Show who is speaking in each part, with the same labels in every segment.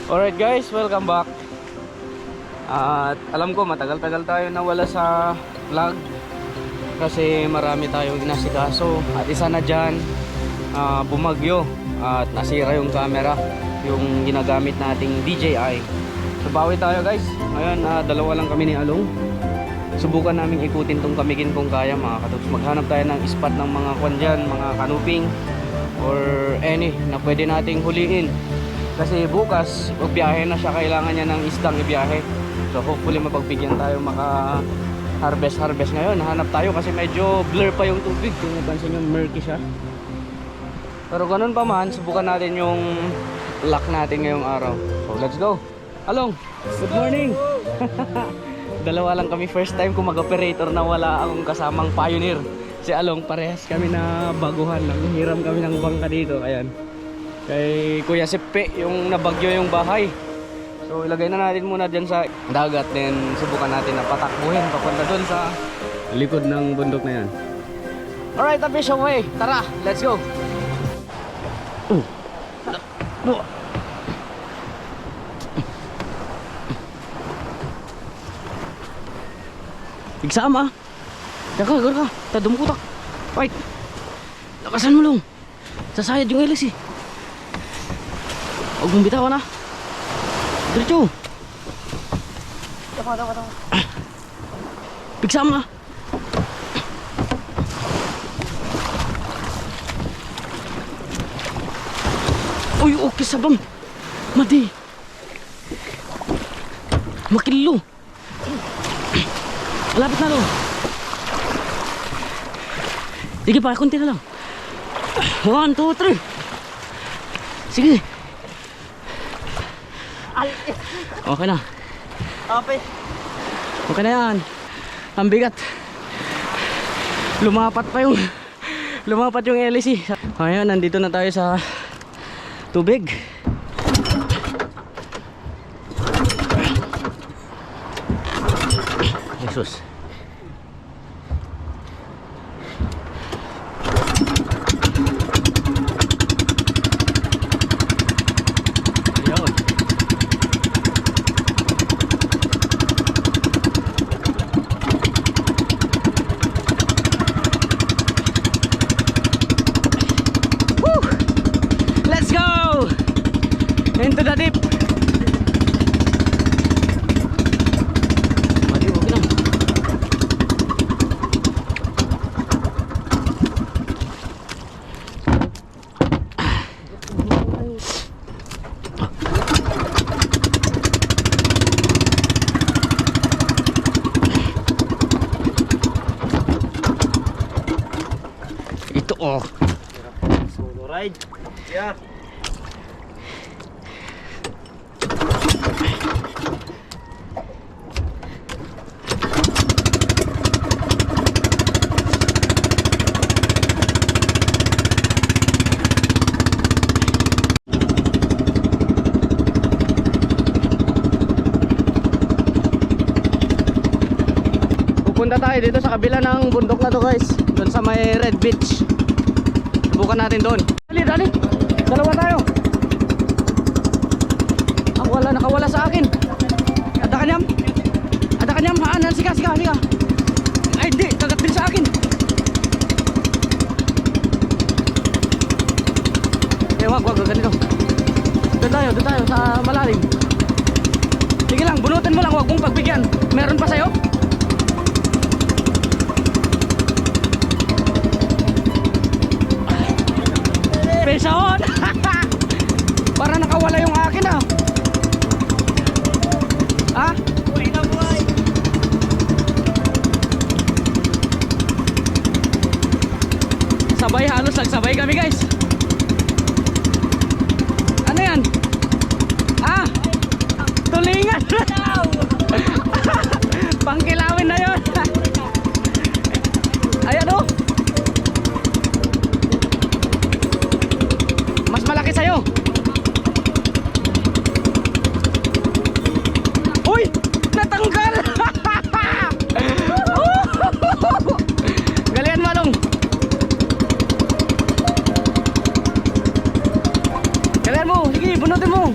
Speaker 1: Alright guys, welcome back. At alam ko matagal-tagal tayo nawala sa vlog kasi marami tayong inasikaso. At isa na dyan, bumagyo at nasira yung camera, yung ginagamit nating DJI. So bawi tayo guys. Ngayon dalawa lang kami ni Along. Subukan namin ikutin tong Kamikin kung kaya mga katoks. Maghanap tayo ng spot ng mga kwan dyan, mga canoping or any na pwede nating huliin. Kasi bukas, magbiyahe na siya, kailangan niya ng isdang ibiyahe. So hopefully mapagbigyan tayo maka-harvest ngayon. Hanap tayo kasi medyo blur pa yung tubig. Kung napansin nyo, murky siya. Pero ganun pa man, subukan natin yung luck natin ngayong araw. So let's go. Along, good morning. Dalawa lang kami, first time ko mag-operator na wala akong kasamang pioneer. Si Along, parehas kami na baguhan lang. Hiram kami ng bangka dito. Ayan. Kay Kuya Sippe yung nabagyo yung bahay. So ilagay na natin muna dyan sa dagat. Then subukan natin na patakbuhin papunta dun sa likod ng bundok na yan. Alright, a fish away. Tara, let's go. Igsama. Gaka. Tadumukutak. Wait. Lakasan mo lang. Sasayad yung ilis eh. Huwag mong bitawan na. Diretso. Dapat. Pigsam na. Uy, okay sabang. Madi. Makilo. Malapit na lo. Sige pa, kunti na lang. 1, 2, 3. Sige. Okay na. Okay na yan. Ang bigat. Lumapat yung LC. Ayan, nandito na tayo sa tubig. Jesus. Into the deep. Mati, okay lang. Ito oh. Solo ride. Yeah. Pupunta tayo dito sa kabila ng bundok na to guys. Doon sa may Red Beach. Subukan natin doon. Dali. Dalawa tayo. Nakawala sa akin. Ada kanyam. Haan, siga. Ay di, kagat din sa akin. Wag ganito. Doon tayo sa malalim. Sige lang, bunutin mo lang, wag mong pagbigyan. Meron pa sa'yo? Peson! Para nakawala yung akin ah. Ha? Buhay na buhay. Halos nagsabay kami guys. Ano yan? Ah! Tulingan! Pangkilawin na yun. Ayan o. Mas malaki sa'yo. Uy! Natanggal! Galian malong. Galian mo. Sige, bunutin mo.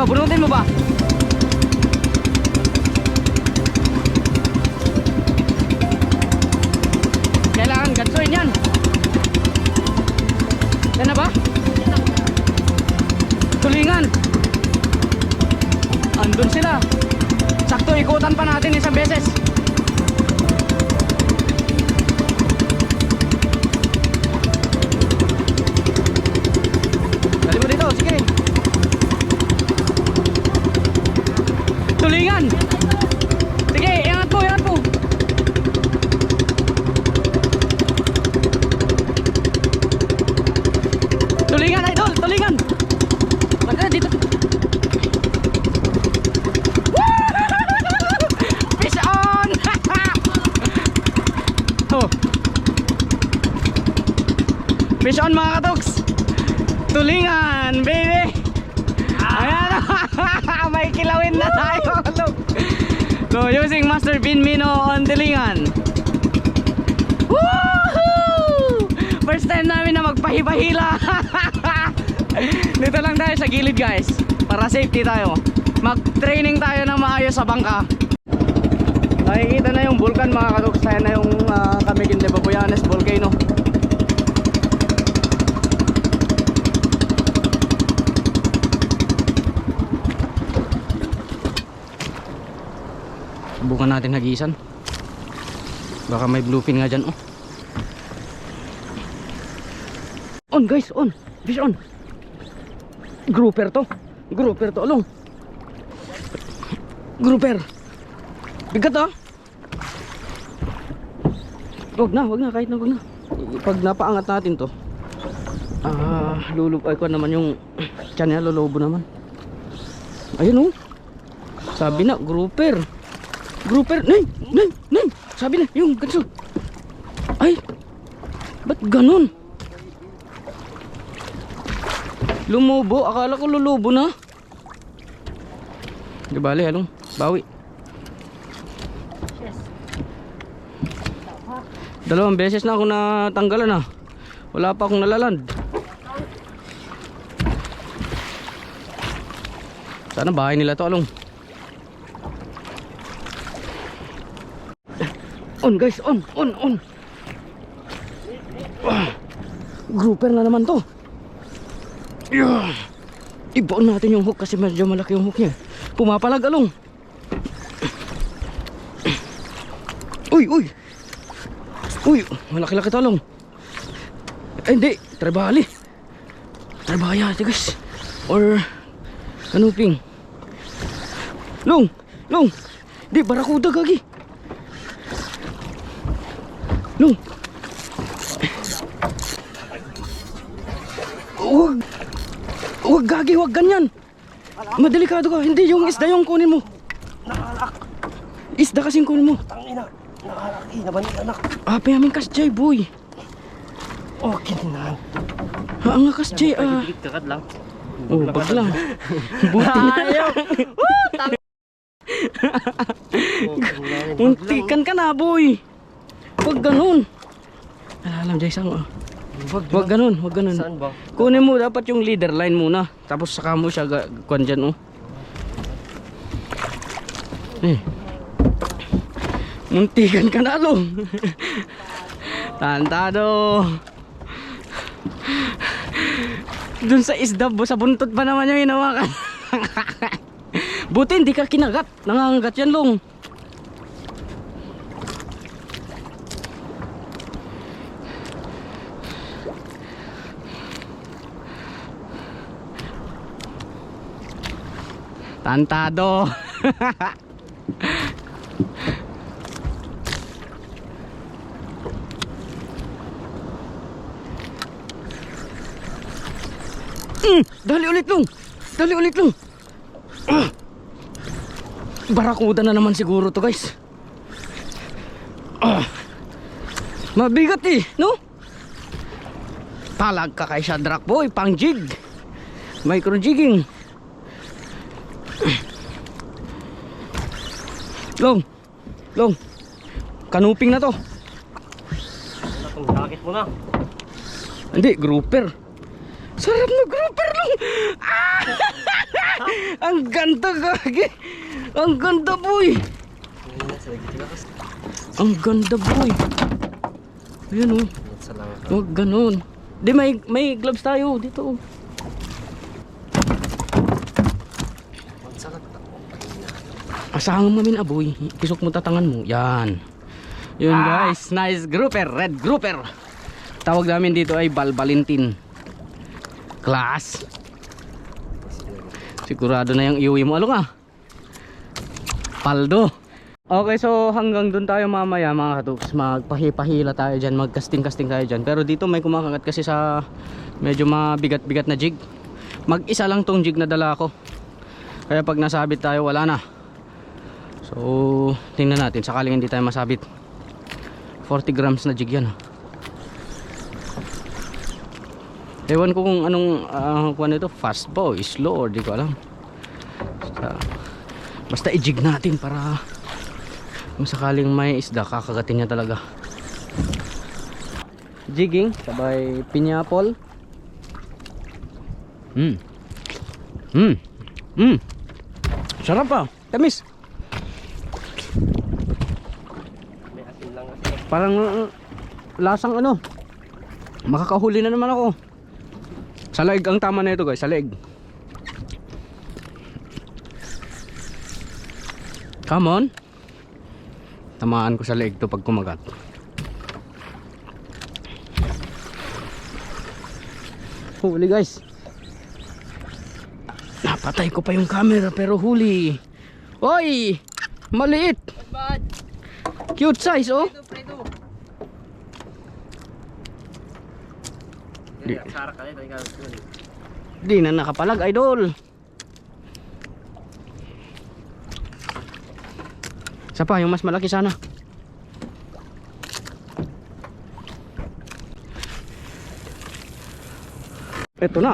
Speaker 1: bunutin mo ba? Kailangan gansuin yan. Yan na ba? Tulingan. Andun sila. Sakto, ikutan pa natin isang beses. Dali mo dito, sige. Tulingan. Sige, iangat mo, iangat mo. Tulingan, idol, tulingan. Magkana dito. Fish on. Oh. Fish on mga katoks. Tulingan, baby. Ayan. May kilawin na tayo. So using Master Bean Mino on tulingan. Woohoo! First time namin na magpahibahila. Dito lang tayo sa gilid guys, para safety tayo. Mag-training tayo ng maayos sa bangka. Nakikita na yung vulkan mga katoks. Ayan na yung Camiguin de Babuyanes volcano. Subukan natin hagisan. Baka may bluefin nga dyan. Oh. On guys, on. Fish on. Grouper to. Grouper to, along. Grouper. Bigat ah. Wag na, kahit na wag na. Pag napaangat natin to, lulub ay ko naman yung tiyan niya, lulubo naman. Ayun oh. Sabi na, grouper. Grouper, nay. Sabi na, yung ganso. Ay, ba't ganun? Lumubo, akala ko lulubo na. Di bale, halong, bawi. Dalawang beses na ako natanggalan ah. Wala pa akong nalaland. Sana bahay nila to, along. On guys, on. Grouper na naman to. Ibaon natin yung hook kasi medyo malaki yung hook niya. Pumapalag, along. Uy, malaki-laki to, along. Ay hindi, trebali. Trebaya ito guys. Or kanuping. Long. Di, barakuda gagi. Long. Wag gagi, wag ganyan. Madelikado ka. Hindi, yung isda yung kunin mo.
Speaker 2: Nakalak.
Speaker 1: Isda kasing kunin mo.
Speaker 2: Tangina. Nakalak. Nabanik anak.
Speaker 1: Payamin kas Jay, boy.
Speaker 2: Okay na.
Speaker 1: Ang kas Jay,
Speaker 2: Kakat lang.
Speaker 1: Oh, pag lang. Buti na. Muntikan ka na, boy. Wag ganun. Alam Jay, saan mo? Wag ganun.
Speaker 2: Saan ba?
Speaker 1: Kunin mo dapat yung leader line muna. Tapos saka mo siya kuan dyan, oh. Muntikan ka na, along. Tantado. Dun sa isda, sa buntot pa naman yung hinawakan. Buti hindi ka kinagat. Nangangagat yan, long. Tantado. Dali ulit long. Barakuda na naman siguro to guys. Mabigat eh, no? Talag ka kay Shadrack boy, pang jig. Micro jigging. Long. Kanuping na to.
Speaker 2: Ang jacket mo na.
Speaker 1: Hindi, grouper. Sarap na grouper long. Ang ganda, gagi. Ang ganda, boy. Ang ganda, boy. Ayan, oh. Huwag ganun. Di, may gloves tayo dito, oh. Asahan mo min, aboy. Pisok mo tatangan mo. Yan. Yun, guys. Nice grouper. Red grouper. Tawag namin dito ay Balbalintin. Class. Sigurado na yung iuwi mo. Alo nga. Paldo. Okay, so hanggang dun tayo mamaya mga katuks. Magpahipahila tayo dyan. Magkasting-kasting tayo dyan. Pero dito may kumakagat kasi sa medyo mabigat-bigat na jig. Mag-isa lang tong jig na dala ko. Kaya pag nasabit tayo, wala na. So, tingnan natin. Sakaling hindi tayo masabit. 40 grams na jig yan. Ewan ko kung anong kuwan ito. Fast ba o slow or di ko alam. Basta i-jig natin para kung sakaling may isda, kakagatin niya talaga. Jigging sabay pineapple. Sarap pa. Tamis. Parang lasang ano. Makakahuli na naman ako. Sa leeg ang tama na ito, guys. Sa leeg. Come on. Tamaan ko sa leeg to pag kumagat. Huli, guys. Napatay ko pa yung camera pero huli. Oy! Maliit. Cute size, oh. Di na nakapalag, idol. Isa pa, yung mas malaki sana. Ito na.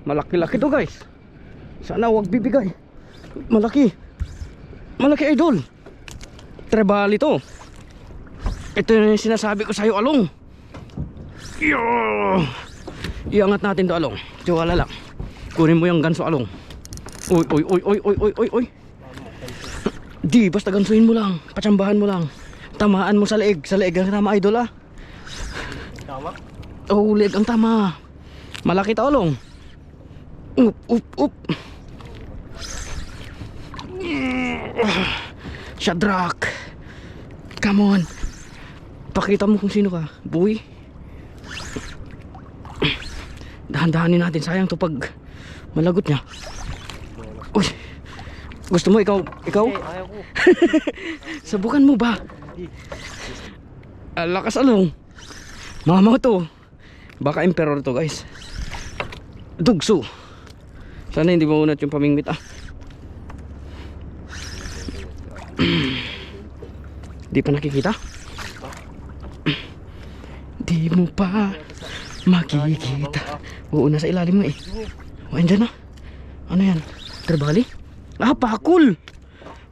Speaker 1: Malaki-laki to, guys. Sana wag bibigay. Malaki. Malaki, idol. Trebali to. Ito yung sinasabi ko sa'yo, Along. Yo! Iangat natin to, Along. Tiwala lang. Kunin mo yung ganso, Along. Uy, uy, uy, uy, uy, uy, uy, uy. Di, basta gansuin mo lang. Patsambahan mo lang. Tamaan mo sa leeg. Sa leeg ang tama, idol, ah.
Speaker 2: Tama?
Speaker 1: Oh, leeg ang tama. Malaki to, Along. Up, up, up. Shadrack. Come on. Pakita mo kung sino ka. Boy. Dahan-dahanin natin. Sayang to pag malagot niya. Uy. Gusto mo ikaw? Ikaw?
Speaker 2: Ayaw ko.
Speaker 1: Subukan mo ba? Lakas, Along. Mama to. Baka emperor to, guys. Dugso. Sana hindi maunat yung pamingwit, ah. Di pa nakikita? Di mo pa makikita. Oo, nasa ilalim mo eh. O, andyan na. Ano yan? Trebali? Ah, pakul.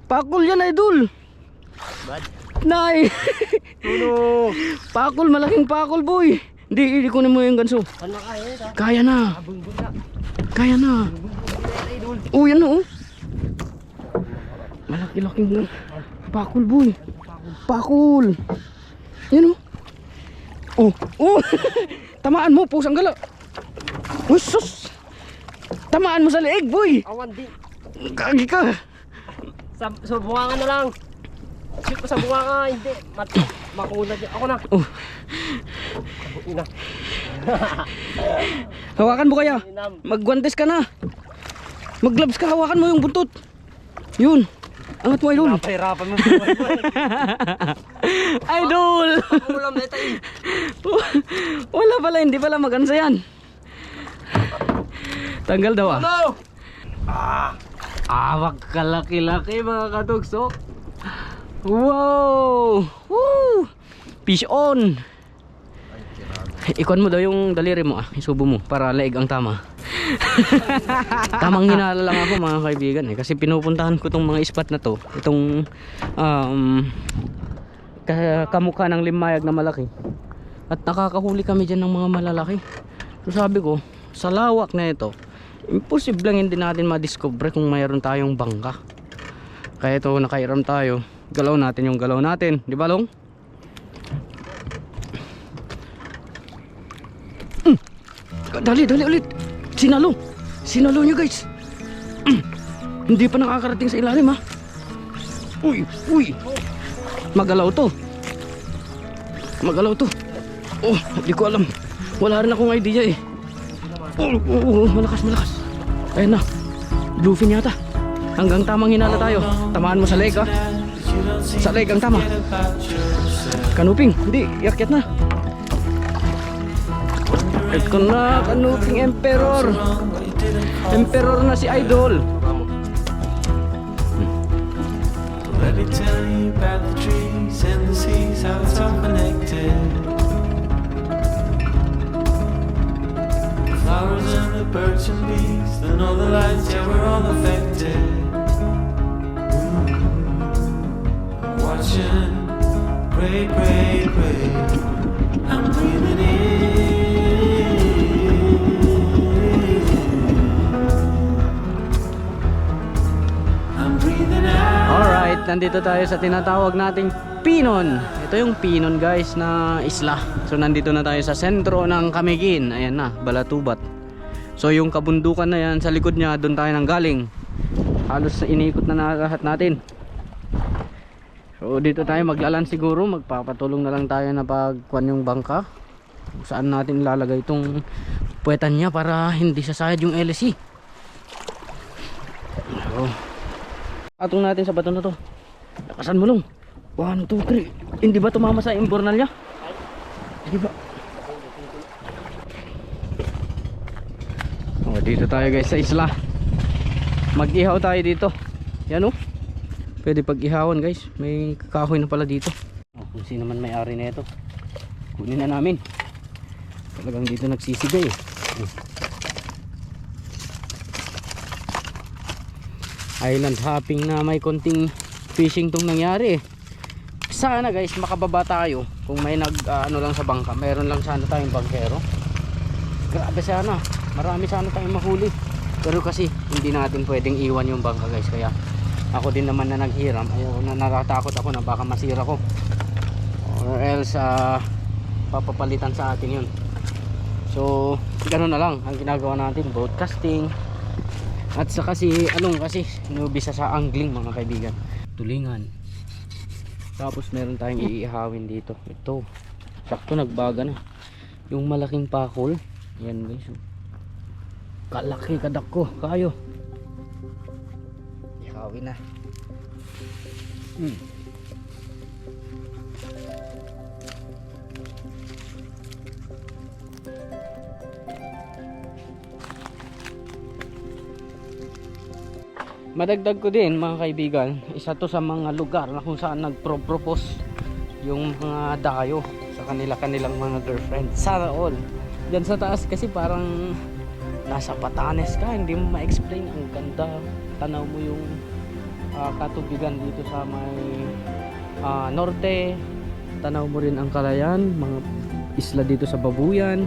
Speaker 1: Pakul yan, idol. Nay.
Speaker 2: Tulo.
Speaker 1: Pakul, malaking pakul, boy. Hindi kunin mo yung ganso.
Speaker 2: Ano kaya ito?
Speaker 1: Kaya na.
Speaker 2: Abungbong na.
Speaker 1: Kaya na.
Speaker 2: Idol.
Speaker 1: Oh, yan oh. Malaki-laking pakul, boy. Pakul. Yan oh. Oh, oh. Tamaan mo, pusang gala. Usus. Tamaan mo sa leeg, boy.
Speaker 2: Awan din.
Speaker 1: Kagi ka.
Speaker 2: Sa bunga na lang. Shoot ko sa bunga, hindi. Makunad yan. Ako na.
Speaker 1: Oh.
Speaker 2: Ina.
Speaker 1: Hawakan mo kaya. Magguantes ka na. Mag-gloves ka, hawakan mo yung buntot. Yun. Angat mo, idol.
Speaker 2: Napahirapan mo.
Speaker 1: Idol.
Speaker 2: Ulam na ito eh.
Speaker 1: Wala pala, hindi pala magansa yan. Tanggal daw, ah.
Speaker 2: No!
Speaker 1: Wag kalaki-laki mga katugso. Wow! Woo! Fish on! Ikuan mo daw yung daliri mo, ah. Isubo mo para leeg ang tama. Tamang hinala lang ako mga kaibigan eh. Kasi pinupuntahan ko tong mga spot na to. Itong kamukha ng limayag na malaki. At nakakahuli kami dyan ng mga malalaki. So sabi ko, sa lawak na ito, imposible lang hindi natin madiscover kung mayroon tayong bangka. Kaya ito, nakairam tayo. Galaw natin yung galaw natin, di ba Long? Dali ulit. Sinalo nyo guys. Hindi pa nakakarating sa ilalim ha. Uy. Magalaw to. Oh, hindi ko alam. Wala rin akong idea eh. Malakas. Ayan na. Bluefin yata. Hanggang tamang hinala tayo. Tamaan mo sa leg ha. Sa leg ang tama. Kanuping, hindi. Iakyat na. Ito na, kanuping emperor. Emperor na si Idol.
Speaker 3: Let me tell you about the trees and the seas, how it's all connected. The flowers and the birds and bees, the northern lights, yeah, we're all affected. Watching, pray. I'm breathing in. I'm breathing out.
Speaker 1: Alright, nandito tayo sa tinatawag nating Pinon. Ito yung Pinon guys na isla. So nandito na tayo sa sentro ng Camiguin. Ayan na, Balatubat. So yung kabundukan na yan, sa likod niya, doon tayo nang galing. Halos iniikot na lahat natin. So dito tayo maglalan siguro. Magpapatulong na lang tayo na pagkuhan yung bangka. Saan natin ilalagay itong puwetan niya para hindi sasayad yung LSE. So atong natin sa bato na to. Lakasan mo Long. 1, 2, 3. Hindi ba tumama sa imbornal niya? Hindi ba? Oh, dito tayo guys sa isla. Mag-ihaw tayo dito. Yan oh. Pwede pag-ihawan guys. May kahoy na pala dito. Oh, kung sino man may-ari na ito, kunin na namin. Talagang dito nagsisigay eh. Island hopping na may konting fishing tong nangyari eh. Sana guys makababa tayo. Kung may ano lang sa bangka, mayroon lang sana tayong bangkero. Grabe sana, marami sana tayong mahuli. Pero kasi hindi natin pwedeng iwan yung bangka guys. Kaya ako din naman na naghiram, ayaw na, natatakot ako na baka masira ko, or else papapalitan sa atin yun. So ganoon na lang ang ginagawa natin, broadcasting. At saka si Along kasi nubisa sa angling mga kaibigan. Tulingan. Tapos meron tayong iihawin dito. Ito. Sakto nagbaga na. Yung malaking pakol. Yan guys. Kalaki kadak ko. Kayo. Ihawin na. Madagdag ko din mga kaibigan, isa to sa mga lugar na kung saan nagpro-propose yung mga dayo sa kanilang mga girlfriend. Sana all. Diyan sa taas kasi parang nasa Batanes ka, hindi mo ma-explain. Ang ganda, tanaw mo yung katubigan dito sa may norte, tanaw mo rin ang Kalayan, mga isla dito sa Babuyan.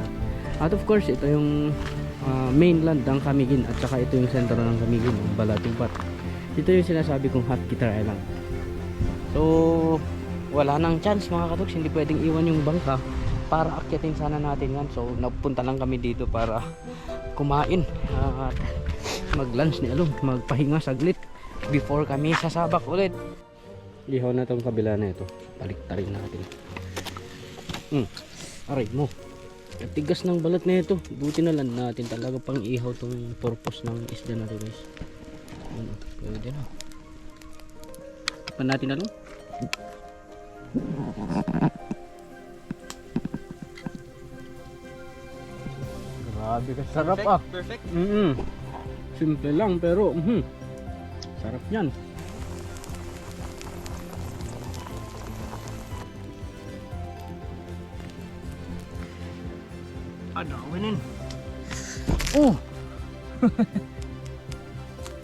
Speaker 1: At of course ito yung mainland ng Camiguin, at saka ito yung sentro ng Camiguin, Balatubat. Ito yung sinasabi kong Hot Guitar Island. So wala nang chance mga katuks, hindi pwedeng iwan yung bangka para akyatin sana natin yan. So napunta lang kami dito para kumain at mag-lunch ni Along, magpahinga saglit before kami sasabak ulit. Ihaw na tong kabila na ito, baliktarin natin. Aray mo, ang tigas ng balat na ito. Buti na lang natin talaga pang ihaw tong purpose ng isda natin guys. Pwede na. Tikman natin na lang. Grabe ka sarap.
Speaker 2: Perfect.
Speaker 1: Simple lang pero sarap yan. Adawin yun. Oh!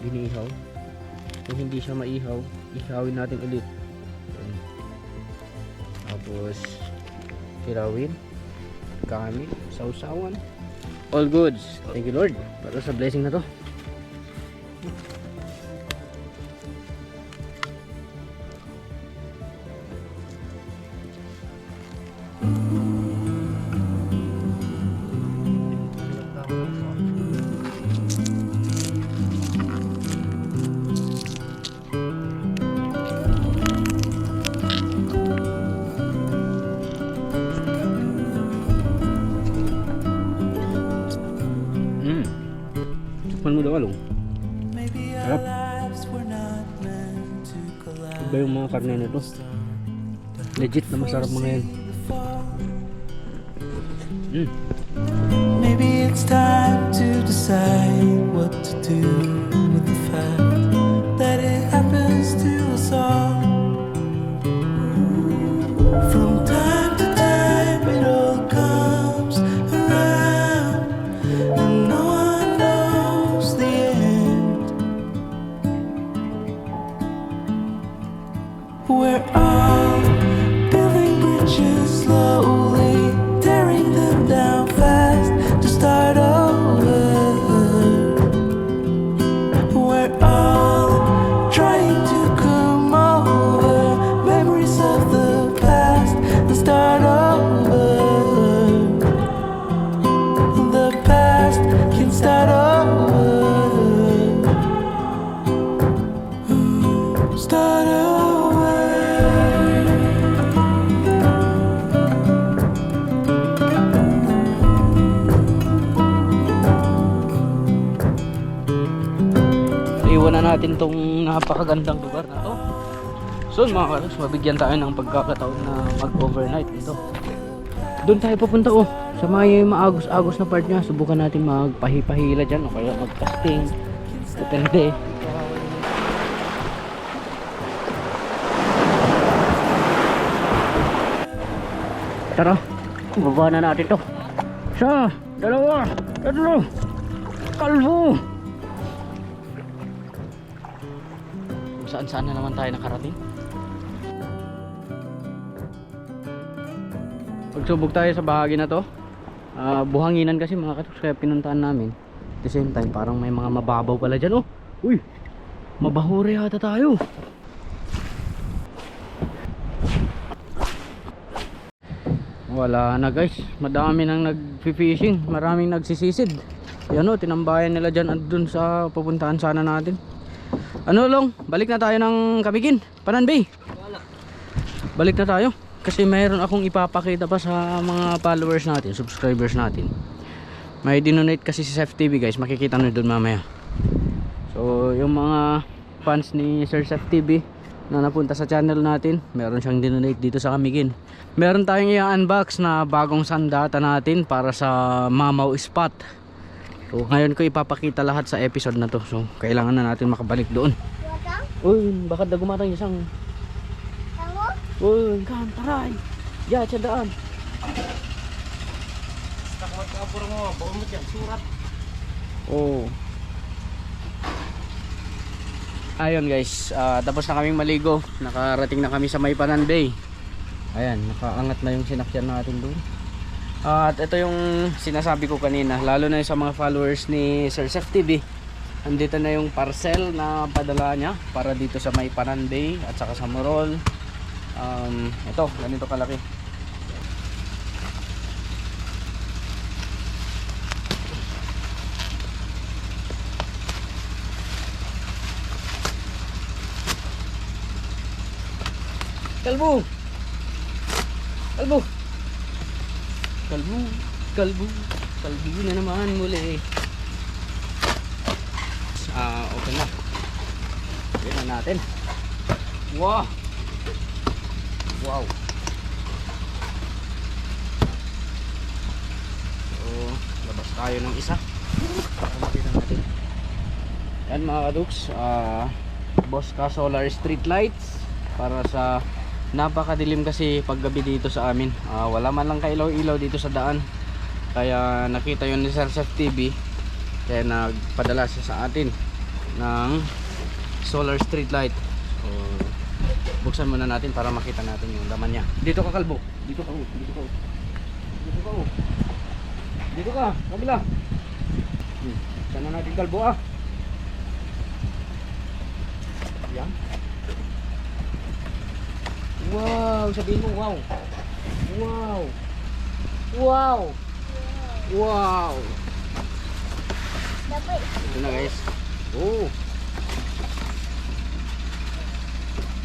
Speaker 1: Binihaw. Kung hindi siya maihaw, ihawin natin ulit. Tapos kilawin, gamit, sausawan. All goods. Thank you Lord para sa blessing na to. Tikman mo daw along.
Speaker 3: Maybe
Speaker 1: Sarap.
Speaker 3: our lives were not meant to collide.
Speaker 1: Iba yung mga karne nito. Legit na masarap mga yan.
Speaker 3: Maybe it's time to decide what to do with the fact that it happens to us all. From time to time it all comes around, and no one knows the end. We're all building bridges slowly, tearing them down fast to start over. We're all trying to come over memories of the past and start over. The past can start over. Start over.
Speaker 1: Iwan na natin tong napakagandang lugar na to. So mga karos, mabigyan tayo ng pagkakataon na mag-overnight dito. Doon tayo papunta oh. Sa may maagos-agos na part niya, subukan natin magpahipahila dyan o kaya mag-casting. Depende. Tara, baba na natin to. Isa, dalawa, tatlo, kalbo. Saan-saan na naman tayo nakarating. Pagsubok tayo sa bahagi na to. Buhanginan kasi mga katoks, kaya pinuntahan namin. At the same time, parang may mga mababaw pala dyan oh. Uy, mabahuri yata tayo. Wala na guys, madami nang nag-fishing, maraming nagsisisid. Yan o, tinambayan nila dyan at dun sa pupuntahan sana natin. Ano Long, balik na tayo ng Camiguin, Pananbay. Balik na tayo kasi mayroon akong ipapakita pa sa mga followers natin, subscribers natin. May dinonate kasi si Chef TV guys, makikita nyo dun mamaya. So yung mga fans ni Sir Chef TV na napunta sa channel natin, meron siyang dinonate dito sa Camiguin. Meron tayong i-unbox na bagong sandata natin para sa Mamaw Spot. So ngayon ko ipapakita lahat sa episode na to. So kailangan na natin makabalik doon. Uy, bakit na gumatang isang uy, kan, taray. Ya, daan. Oh. Ayun guys, tapos na kaming maligo. Nakarating na kami sa May Pananbay. Ayan, nakaangat na yung sinakyan natin doon. At ito yung sinasabi ko kanina, lalo na yung sa mga followers ni Sir Chef TV. Andito na yung parcel na padala niya para dito sa May Pananbay at saka sa Morol. Ito, ganito kalaki. Kalbo! Kalbo! Kalbo! Kalbo! Kalbo na naman muli. Open na. Open na natin. Wow! Wow! So, labas tayo ng isa. Para makita natin. Yan mga kaduks. Bosca Solar Street Lights. Para sa napakadilim kasi paggabi dito sa amin. Wala man lang kailaw-ilaw dito sa daan. Kaya nakita yun ni Sir Chef TV. Kaya nagpadala siya sa atin ng solar street light. So, buksan muna natin para makita natin yung laman niya. Dito ka kalbo. Dito ka. Dito ka. Dito ka. Dito ka. Kabila. Sana natin kalbo ah. Yan. Wow, sabihin mo wow. Wow. Wow. Wow. Ito na guys. Oh.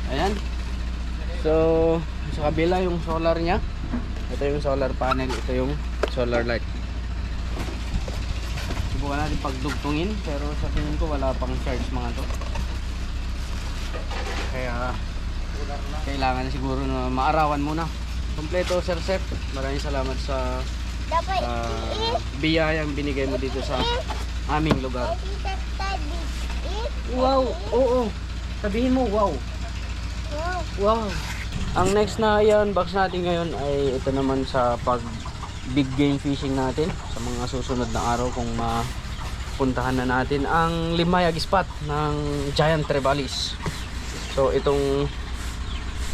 Speaker 1: Ayan. So, sa kabila yung solar niya. Ito yung solar panel, ito yung solar light. Subukan natin pagdugtungin, pero sa tingin ko wala pang charge mga to. Kaya kailangan siguro na maarawan muna. Kompleto Sir Seth. Maraming salamat sa biyayang binigay mo dito sa aming lugar. Wow, oo. Sabihin mo wow. Wow. Ang next na i-unbox natin ngayon ay ito naman sa pag big game fishing natin sa mga susunod na araw kung mapuntahan na natin ang Limayag spot ng Giant Trevallis. So itong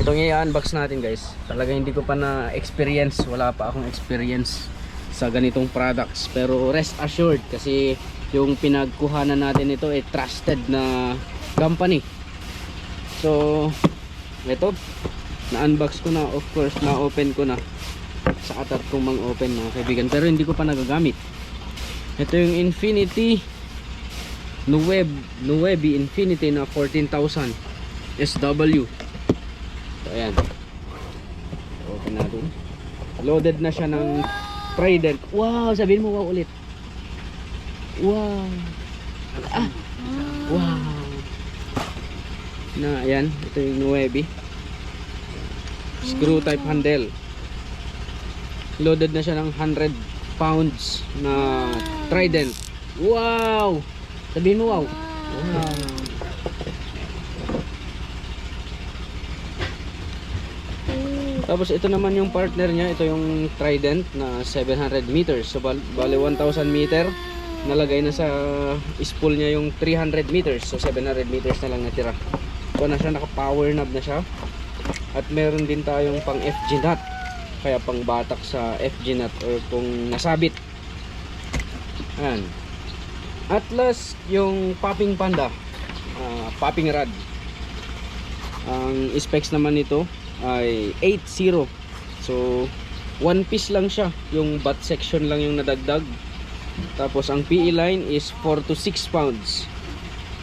Speaker 1: i-unbox natin guys. Talaga hindi ko pa na experience, wala pa akong experience sa ganitong products, pero rest assured kasi yung pinagkuhanan natin ito ay trusted na company. So ito, na-unbox ko na, of course, na-open ko na. Sa atat kong mang-open mga kaibigan, pero hindi ko pa nagagamit. Ito yung Infinity Nuebi Infinity na 14,000 SW. So ayan, open natin. Loaded na siya ng Trident. Wow, sabihin mo wow ulit. Wow. Ah. Wow. Na ayan, ito yung Nuebi screw type handle. Loaded na siya ng 100 pounds na Trident. Wow, sabihin mo wow. Wow. Tapos ito naman yung partner niya, ito yung Trident na 700 meters. So bali 1,000 meter. Nalagay na sa spool niya yung 300 meters. So 700 meters na lang natira. Ito na siya, naka power knob na siya. At meron din tayong pang FG nut. Kaya pang batak sa FG nut or kung nasabit. Ayan. At last, yung popping panda. Popping rod. Ang specs naman nito ay 8.0. So, one piece lang siya. Yung butt section lang yung nadagdag. Tapos, ang PE line is 4 to 6 pounds.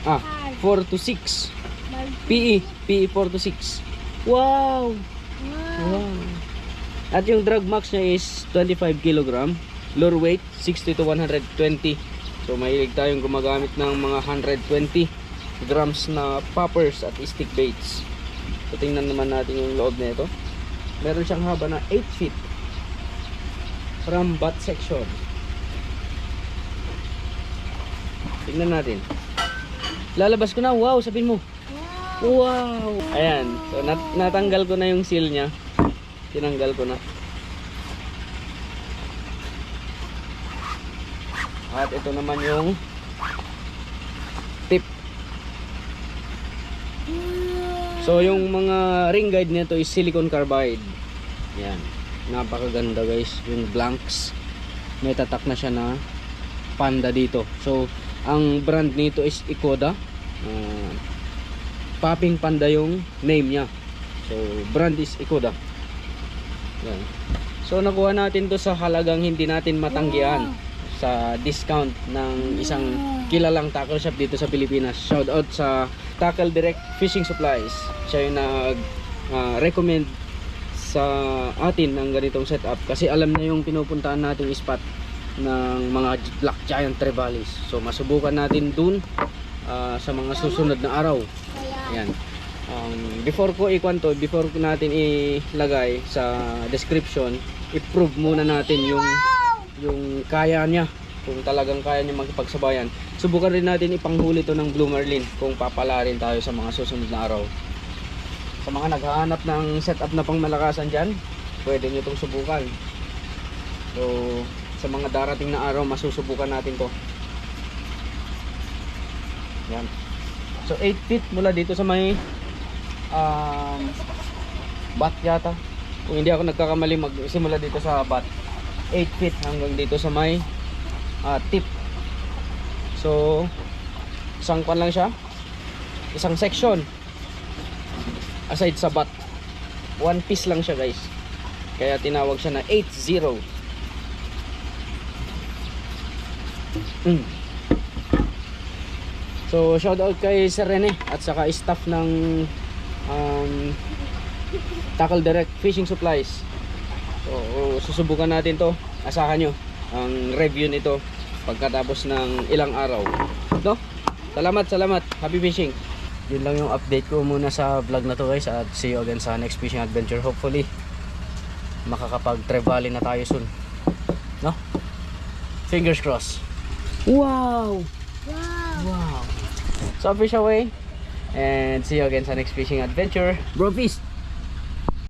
Speaker 1: 4 to 6. PE 4 to 6. Wow! Wow! At yung drag max niya is 25 kg. Lure weight 60 to 120. So mahilig tayong gumagamit ng mga 120 grams na poppers at stick baits. So tingnan naman natin yung loob na ito. Meron siyang haba na 8 feet from butt section. Tingnan natin. Lalabas ko na. Wow! Sabihin mo. Wow! Ayan. So natanggal ko na yung seal niya. Tinanggal ko na. At ito naman yung tip. So yung mga ring guide nito is silicone carbide. Yan. Napakaganda guys. Yung blanks. May tatak na siya na panda dito. So ang brand nito is Ikoda. Popping panda yung name niya. So brand is Ikoda. Yan. So nakuha natin to sa halagang hindi natin matanggihan sa discount ng isang kilalang tackle shop dito sa Pilipinas. Shout out sa Tackle Direct Fishing Supplies. Siya yung nag-recommend sa atin ng ganitong setup kasi alam na yung pinupuntahan nating spot ng mga Black Giant Trevallis. So masubukan natin dun sa mga susunod na araw. Ayan. Before ko before natin ilagay sa description, i-prove muna natin yung kaya niya, kung talagang kaya niya makipagsabayan. Subukan rin natin ipanghuli to ng Blue Marlin kung papala rin tayo sa mga susunod na araw. Sa mga naghahanap ng setup na pangmalakasan dyan, pwede nyo itong subukan. So sa mga darating na araw, masusubukan natin to. Yan. So 8 feet mula dito sa may bat yata. Kung hindi ako nagkakamali, magsimula dito sa bat. 8 feet hanggang dito sa may tip. So isang pan lang siya, isang section aside sa bat. One piece lang siya guys, kaya tinawag siya na 8-0. So shout out kay Sir Rene at saka staff ng Tackle Direct Fishing Supplies. So susubukan natin to, asahan nyo ang review nito pagkatapos ng ilang araw, no? Salamat, happy fishing. Yun lang yung update ko muna sa vlog na to guys, at see you again sa next fishing adventure. Hopefully makakapag trevally na tayo soon, no? Fingers crossed. Wow. So fish away and see you again sa next fishing adventure. Bro, peace.